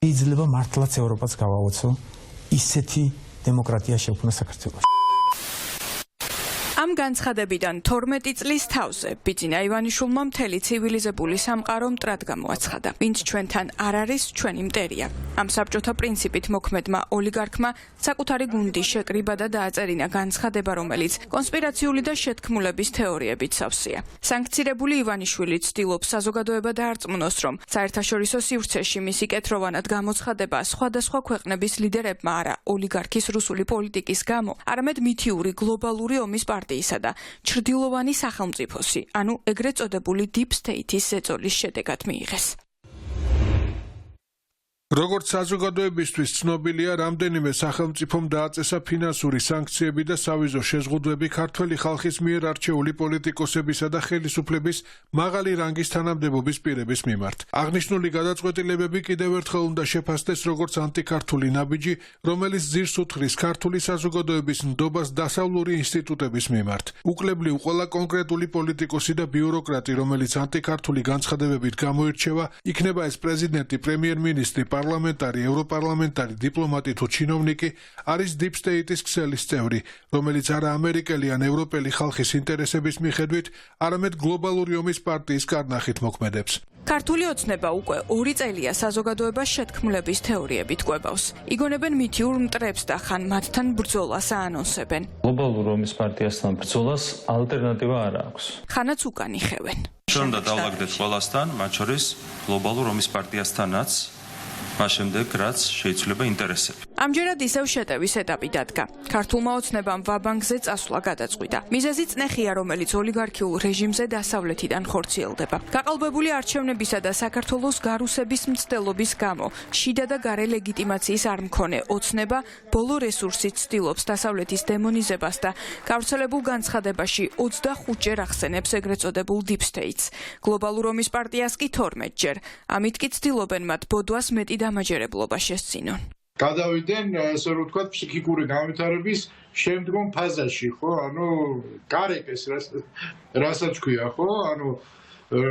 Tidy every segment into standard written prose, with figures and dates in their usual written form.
იძლევა მართლაც ევროპაც გავაოცო ისეთი დემოკრატია შექმნა საქართველოში. ამ განცხადებიდან 12 წლის თავზე ბიძინა ივანიშვილმა მთელი ცივილიზებული სამყარო მტრად გამოაცხადა. ვინც ჩვენთან არ არის, ჩვენი მტერია. ამ საბჭოთა პრინციპით მოქმედმა ოლიგარქმა საკუთარი გუნდი შეკრიბა და დააწერინა განცხადება, რომელიც კონსპირაციული და შეთქმულების თეორიებით სავსეა. სანქცირებული ივანიშვილი ცდილობს საზოგადოება დაარწმუნოს, რომ საერთაშორისო სივრცეში მისი კეთროვანად გამოცხადება სხვადასხვა ქვეყნების ლიდერებმა არა ოლიგარქის რუსული პოლიტიკის გამო, არამედ მითიური გლობალური ომის პარტიისა და ჩრდილოვანი სახელმწიფოსი, ანუ ეგრეთ წოდებული Deep State-ის ზეწოლის შედეგად მიიღეს. როგორც საზოგადოებისთვის ცნობილია, რამდენიმე სახელმწიფომ დააწესა ფინანსური სანქციები და სავიზო შეზღუდვები ქართველი ხალხის მიერ არჩეული პოლიტიკოსებისა და ხელისუფლების მაღალი რანგის თანამდებობის პირების მიმართ. აღნიშნული გადაწყვეტილებები კიდევ ერთხელ უნდა შეფასდეს როგორც ანტიქართული ნაბიჯი, რომელიც ძირს უთხრის ქართული საზოგადოების ნდობას დასავლური ინსტიტუტების მიმართ. უკლებლიw ყველა კონკრეტული პოლიტიკოსი და ბიუროკრატი, რომელიც ანტიქართული განცხადებებით გამოირჩევა, იქნება ეს პრეზიდენტი, პრემიერ-მინისტრი, პარლამენტარი, ევროპარლამენტარი, დიპლომატი თუ ჩინოვნიკი, არის Deep State-ის ქსელის წევრი, რომელიც არა ამერიკელი ან ევროპელი ხალხის ინტერესების მიხედვით, არამედ გლობალური ომის პარტიის კარნახით მოქმედებს. ქართული ოცნება უკვე 2 წელია საზოგადოებას შეთქმულების თეორიებით კვებავს. იგონებენ მითიურ მტრებს და ხან მათთან ბრძოლას აანონსებენ. გლობალურ ომის პარტიასთან ბრძოლას ალტერნატივა არ აქვს. ხანაც უკან იხევენ. ჩვენ უნდა დავлაგდეთ ყველასთან, მათ შორის გლობალურ ომის პარტიასთანაც. მას შემდეგ რაც შეიცვლება ინტერესები. ამჯერად ისევ შეტევის ეტაპი დადგა. ქართულმა ოცნებამ ვაბანკზე წასვლა გადაწყვიტა. მიზეზი წნეხია, რომელიც ოლიგარქიულ რეჟიმზე დასავლეთიდან ხორციელდება. გაყალბებული არჩევნებისა და საქართველოს გარუსების მცდელობის გამო, შიდა და გარე ლეგიტიმაციის არ მქონე ოცნება ბოლო რესურსით ცდილობს დასავლეთის დემონიზებას და გავრცელებულ განცხადებაში 25-ჯერ ახსენებს ეგრეთ წოდებულ Deep States. გლობალურ ომის პარტიას კი 12-ჯერ. ამით კი ცდილობენ მათ ბოდვას მეტი დამაჯერებლობა შესწინონ. გადავიდნენ, ასე რომ ვთქვათ, ფსიქიკური განვითარების შემდგომ ფაზაში, ხო? ანუ გარეკეს რასაც ქვია, ხო? ანუ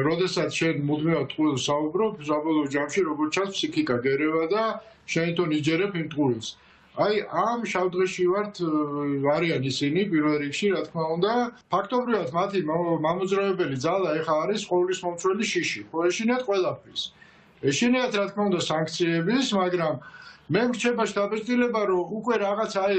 როდესაც შენ მუდმივად ტყუილს საუბრობ, საბოლოო ჯამში როგორც ჩანს, ფსიქიკა გერევა და შენ თვითონ იჯერებ იმ ტყუილს. აი, ამ შავდღეში ვართ არიან ისინი პირველ რიგში, რა თქმა უნდა. ფაქტობრივად მათი მამოძრავებელი ძალა ეხა არის ყოვლის მომცველი შიში. ხო, ეშინიათ ყველაფრის. ეშინიათ, რა თქმა უნდა, სანქციების, მაგრამ მე მრჩება შთაბეჭდილება, რომ უკვე რაღაც აი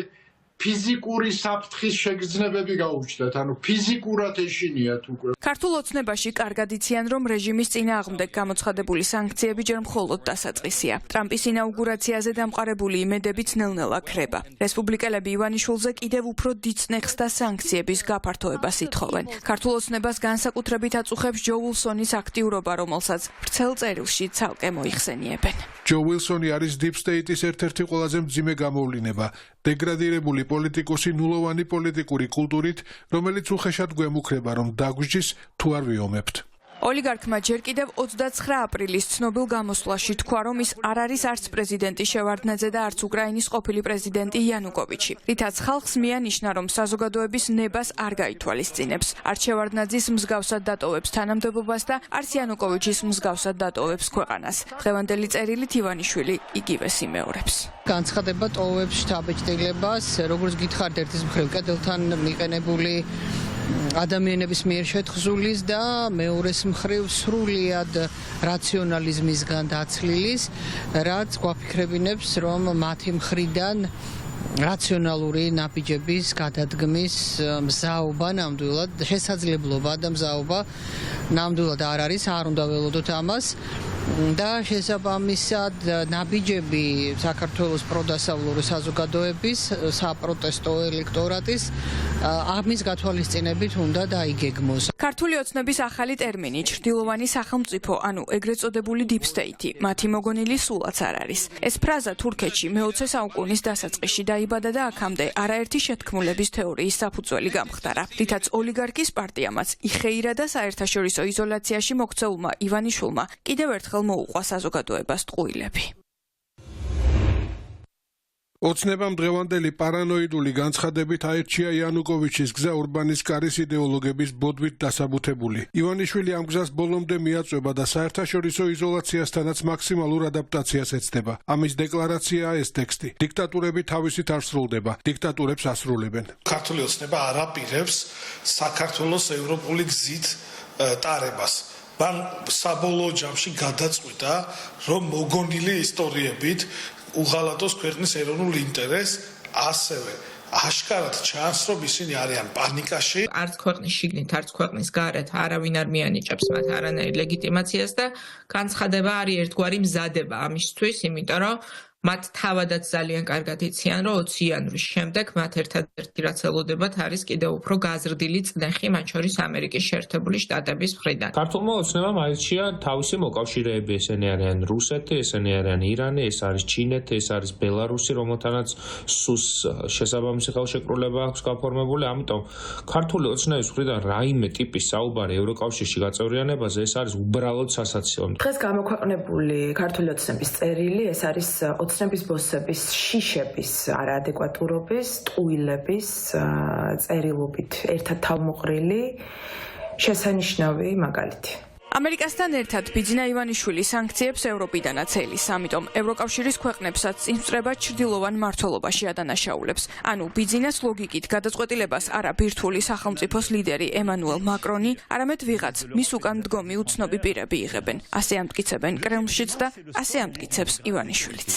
ფიზიკური საფრთხის შეგრძნებები გაუჩნდათ, ანუ ფიზიკურად ეშინიათ უკვე. ქართულ ოცნებაში კარგად იციან, რომ რეჟიმის წინააღმდეგ გამოცხადებული სანქციები ჯერ მხოლოდ დასაწყისია. ტრამპის ინაუგურაციაზე დამყარებული იმედებით ნელ-ნელა ქრება. რესპუბლიკელები ივანიშვილზე კიდევ უფრო დიდ წნეხს და სანქციების გაფართოებას ითხოვენ. ქართულ ოცნებას განსაკუთრებით აწუხებს ჯო უილსონის აქტიურობა, რომელსაც ვრცელ წერილში ცალკე მოიხსენიებენ. ჯო უილსონი არის Deep State-ის ერთ-ერთი ყველაზე მძიმე გამოვლინება. დეგრადირებული პოლიტიკოსი ნულოვანი პოლიტიკური კულტურით, რომელიც უხეშად გვემუქრება, რომ დაგვჯის თუ არ ვიომებთ. ოლიგარქმა ჯერ კიდევ 29 აპრილის ცნობილ გამოსვლაში თქვა, რომ ის არ არის არც პრეზიდენტი შევარდნაძე და არც უკრაინის ყოფილი პრეზიდენტი იანუკოვიჩი. რითაც ხალხს მიანიშნა, რომ საზოგადოების ნებას არ გაითვალისწინებს. არც შევარდნაძის მსგავსად დატოვებს თანამდებობას და არც იანუკოვიჩის მსგავსად დატოვებს ქვეყანას. დღევანდელი წერილით ივანიშვილი იგივეს იმეორებს. განცხადება ტოვებს შთაბეჭდილებას, როგორც გითხართ, ერთის მხრივ კედელთან მიყენებული ადამიანების მიერ შეთხზულის და მეორეს მხრივ სრულიად რაციონალიზმისგან დაცლილის, რაც გვაფიქრებინებს, რომ მათი მხრიდან რაციონალური ნაბიჯების გადადგმის მზაობა ნამდვილად შესაძლებლობა და მზაობა ნამდვილად არ არის, არ უნდა ველოდოთ ამას. და შესაბამისად ნაბიჯები საქართველოს პროდასავლური საზოგადოების საპროტესტო ელექტორატის ამის გათვალისწინებით უნდა დაიგეგმოს. ქართული ოცნების ახალი ტერმინი ჩრდილოვანი სახელმწიფო, ანუ ეგრეთ წოდებული Deep State, მათი მოგონილი სულაც არ არის. ეს ფრაზა თურქეთში მე-20 საუკუნის დასაწყისში დაიბადა და აქამდე არაერთი შეთქმულების თეორიის საფუძველი გამხდარა. რითაც ოლიგარქის პარტიამაც იხეირა და საერთაშორისო იზოლაციაში მოქცეულმა ივანიშვილმა კიდევ ერთხელ მოუყვა საზოგადოებას ტყუილები. ოცნებამ დღევანდელი პარანოიდული განცხადებით აირჩია იანუკოვიჩის გზა ურბანის კარის იდეოლოგების ბოდვით დასაბუთებული. ივანიშვილი ამ გზას ბოლომდე მიაწვება და საერთაშორისო იზოლაციასთანაც მაქსიმალურ ადაპტაციას ეცდება. ამის დეკლარაციაა ეს ტექსტი. დიქტატურები თავისით არ სრულდება, დიქტატურებს ასრულებენ. ქართული ოცნება არ აპირებს საქართველოს ევროპული გზით ტარებას. მან საბოლოო ჯამში გადაწყვიტა, რომ მოგონილი ისტორიებით უღალატოს ქვეყნის ეროვნულ ინტერესს, ასევე აშკარად ჩანს, რომ ისინი არიან პანიკაში. არც ქვეყნის შიგნით, არც ქვეყნის გარეთ არავინ არ მიანიჭებს მათ არანაირ ლეგიტიმაციას და განცხადება არის ერთგვარი მზადება ამისთვის, იმიტომ რომ მათ თავადაც ძალიან კარგად იციან, რომ 20 იანვრის შემდეგ მათ ერთადერთი რაც ელოდებათ არის კიდევ უფრო გაზრდილი წნეხი, მათ შორის ამერიკის შეერთებული შტატების მხრიდან. ქართულმა ოცნებამ აირჩია თავისი მოკავშირეები, ესენი არიან რუსეთი, ესენი არიან ირანი, ეს არის ჩინეთი, ეს არის ბელარუსი, რომელთანაც სუს შესაბამისი ხელშეკრულება აქვს გაფორმებული, ამიტომ ქართული ოცნების მხრიდან რაიმე ტიპის საუბარი ევროკავშირში გაწევრიანებაზე ეს არის უბრალოდ სასაცილო. დღეს გამოქვეყნებული ქართული ოცნების წერილი, ეს არის ოცნების ბოსების შიშების არაადეკვატურობის, ტყუილების წერილობით ერთად თავმოყრილი შესანიშნავი მაგალითი. ამერიკასთან ერთად ბიძინა ივანიშვილი სანქციებს ევროპიდანაც ელის, ამიტომ ევროკავშირის ქვეყნებსაც წინსწრება ჩრდილოვან მმართველობაში ადანაშაულებს. ანუ ბიძინას ლოგიკით გადაწყვეტილებას არა ბირთვული სახელმწიფოს ლიდერი ემანუელ მაკრონი, არამედ ვიღაც მის უკან მდგომი უცნობი პირები იღებენ. ასე ამტკიცებენ კრემლშიც და ასე ამტკიცებს ივანიშვილიც.